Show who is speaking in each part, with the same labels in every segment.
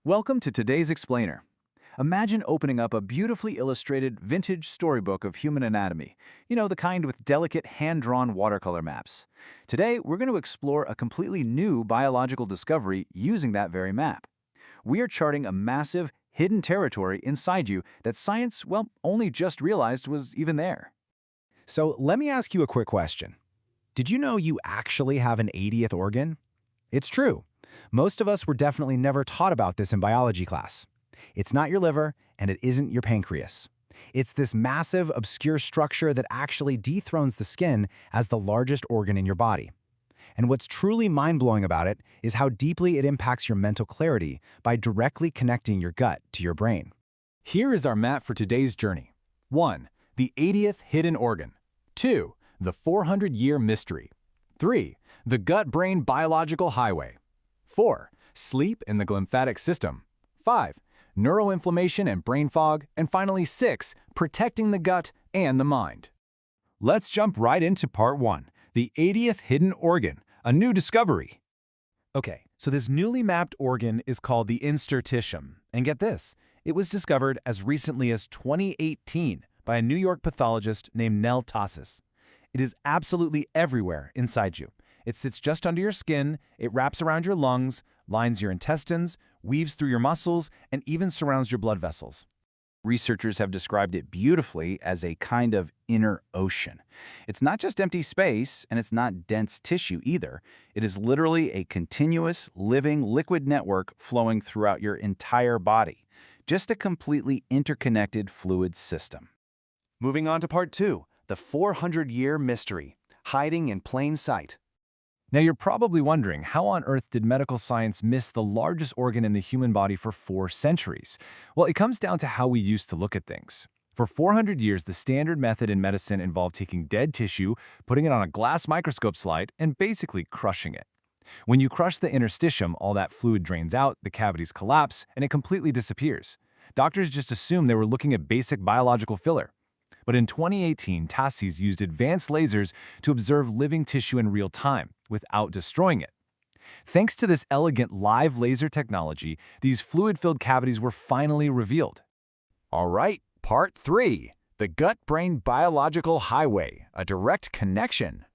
Speaker 1: Welcome to today's Explainer. Imagine opening up a beautifully illustrated vintage storybook of human anatomy, the kind with delicate hand-drawn watercolor maps. Today, we're going to explore a completely new biological discovery using that very map. We are charting a massive, hidden territory inside you that science, only just realized was even there.
Speaker 2: So let me ask you a quick question. Did you know you actually have an 80th organ? It's true. Most of us were definitely never taught about this in biology class. It's not your liver, and it isn't your pancreas. It's this massive, obscure structure that actually dethrones the skin as the largest organ in your body. And what's truly mind-blowing about it is how deeply it impacts your mental clarity by directly connecting your gut to your brain.
Speaker 1: Here is our map for today's journey. 1. The 80th hidden organ. 2. The 400-year mystery. 3. The gut-brain biological highway. 4. Sleep in the glymphatic system. 5. Neuroinflammation and brain fog. And finally 6. Protecting the gut and the mind.
Speaker 2: Let's jump right into part 1, the 80th hidden organ, a new discovery. Okay, so this newly mapped organ is called the Interstitium. And get this, it was discovered as recently as 2018 by a New York pathologist named Nell Tassis. It is absolutely everywhere inside you. It sits just under your skin, it wraps around your lungs, lines your intestines, weaves through your muscles, and even surrounds your blood vessels.
Speaker 1: Researchers have described it beautifully as a kind of inner ocean. It's not just empty space, and it's not dense tissue either. It is literally a continuous, living, liquid network flowing throughout your entire body. Just a completely interconnected fluid system. Moving on to part 2, the 400-year mystery, hiding in plain sight.
Speaker 2: Now you're probably wondering, how on earth did medical science miss the largest organ in the human body for 4 centuries? Well, it comes down to how we used to look at things. For 400 years, the standard method in medicine involved taking dead tissue, putting it on a glass microscope slide, and basically crushing it. When you crush the interstitium, all that fluid drains out, the cavities collapse, and it completely disappears. Doctors just assumed they were looking at basic biological filler. But in 2018, Tassis used advanced lasers to observe living tissue in real time, without destroying it. Thanks to this elegant live laser technology, these fluid-filled cavities were finally revealed.
Speaker 1: All right, part 3, the gut-brain biological highway, a direct connection.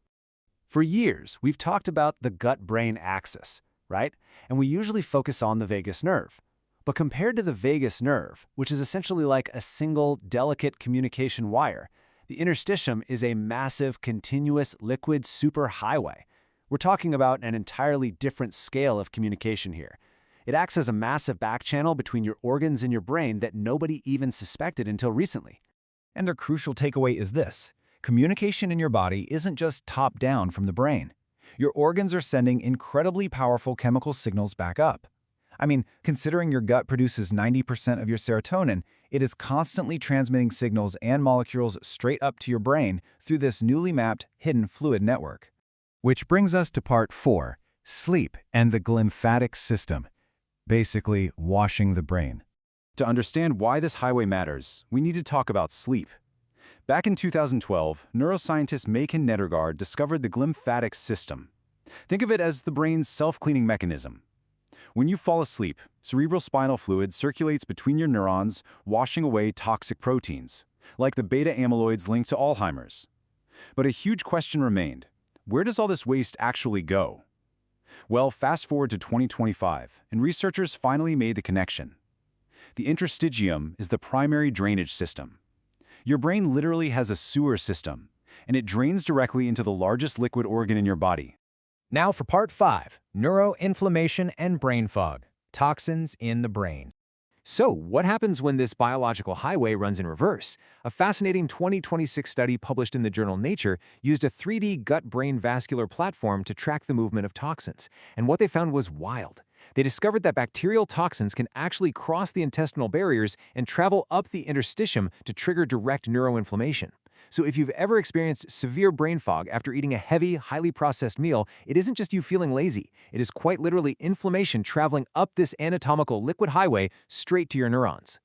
Speaker 1: For years, we've talked about the gut-brain axis, right? And we usually focus on the vagus nerve. But compared to the vagus nerve, which is essentially like a single, delicate communication wire, the interstitium is a massive, continuous, liquid superhighway. We're talking about an entirely different scale of communication here. It acts as a massive back channel between your organs and your brain that nobody even suspected until recently.
Speaker 2: And their crucial takeaway is this: communication in your body isn't just top-down from the brain. Your organs are sending incredibly powerful chemical signals back up. I mean, considering your gut produces 90% of your serotonin, it is constantly transmitting signals and molecules straight up to your brain through this newly mapped, hidden fluid network. Which brings us to part 4, sleep and the glymphatic system. Basically, washing the brain.
Speaker 1: To understand why this highway matters, we need to talk about sleep. Back in 2012, neuroscientist Macon Nedergaard discovered the glymphatic system. Think of it as the brain's self-cleaning mechanism. When you fall asleep, cerebrospinal fluid circulates between your neurons, washing away toxic proteins, like the beta amyloids linked to Alzheimer's. But a huge question remained. Where does all this waste actually go? Well, fast forward to 2025, and researchers finally made the connection. The interstitium is the primary drainage system. Your brain literally has a sewer system, and it drains directly into the largest liquid organ in your body.
Speaker 2: Now for part 5, neuroinflammation and brain fog, toxins in the brain.
Speaker 1: So, what happens when this biological highway runs in reverse? A fascinating 2026 study published in the journal Nature used a 3D gut-brain vascular platform to track the movement of toxins, and what they found was wild. They discovered that bacterial toxins can actually cross the intestinal barriers and travel up the interstitium to trigger direct neuroinflammation. So if you've ever experienced severe brain fog after eating a heavy, highly processed meal, it isn't just you feeling lazy. It is quite literally inflammation traveling up this anatomical liquid highway straight to your neurons.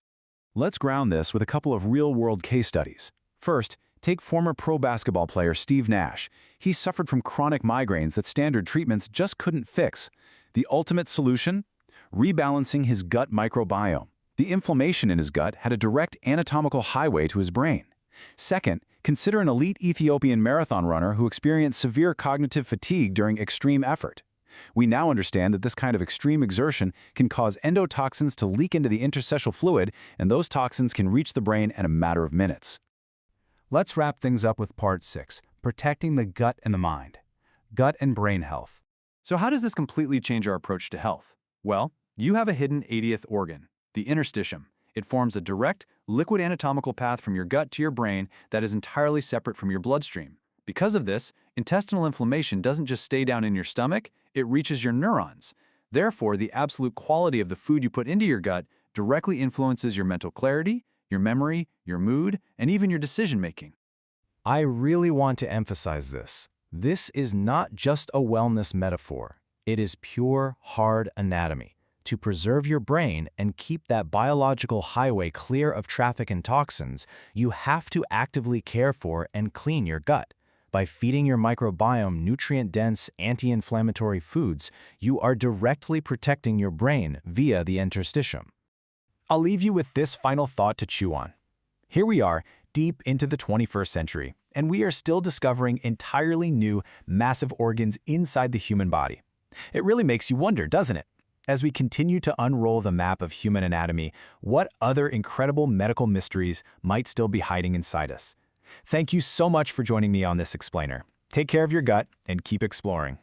Speaker 1: Let's ground this with a couple of real-world case studies. First, take former pro basketball player Steve Nash. He suffered from chronic migraines that standard treatments just couldn't fix. The ultimate solution? rebalancing his gut microbiome. The inflammation in his gut had a direct anatomical highway to his brain. Second, consider an elite Ethiopian marathon runner who experienced severe cognitive fatigue during extreme effort. We now understand that this kind of extreme exertion can cause endotoxins to leak into the interstitial fluid, and those toxins can reach the brain in a matter of minutes.
Speaker 2: Let's wrap things up with part 6, protecting the gut and the mind. Gut and brain health. So how does this completely change our approach to health? Well, you have a hidden 80th organ, the interstitium. It forms a direct, liquid anatomical path from your gut to your brain that is entirely separate from your bloodstream. Because of this, intestinal inflammation doesn't just stay down in your stomach, it reaches your neurons. Therefore, the absolute quality of the food you put into your gut directly influences your mental clarity, your memory, your mood, and even your decision-making. I really want to emphasize this. This is not just a wellness metaphor. It is pure, hard anatomy. To preserve your brain and keep that biological highway clear of traffic and toxins, you have to actively care for and clean your gut. By feeding your microbiome nutrient-dense, anti-inflammatory foods, you are directly protecting your brain via the interstitium. I'll leave you with this final thought to chew on. Here we are, deep into the 21st century, and we are still discovering entirely new, massive organs inside the human body. It really makes you wonder, doesn't it? As we continue to unroll the map of human anatomy, what other incredible medical mysteries might still be hiding inside us? Thank you so much for joining me on this explainer. Take care of your gut and keep exploring.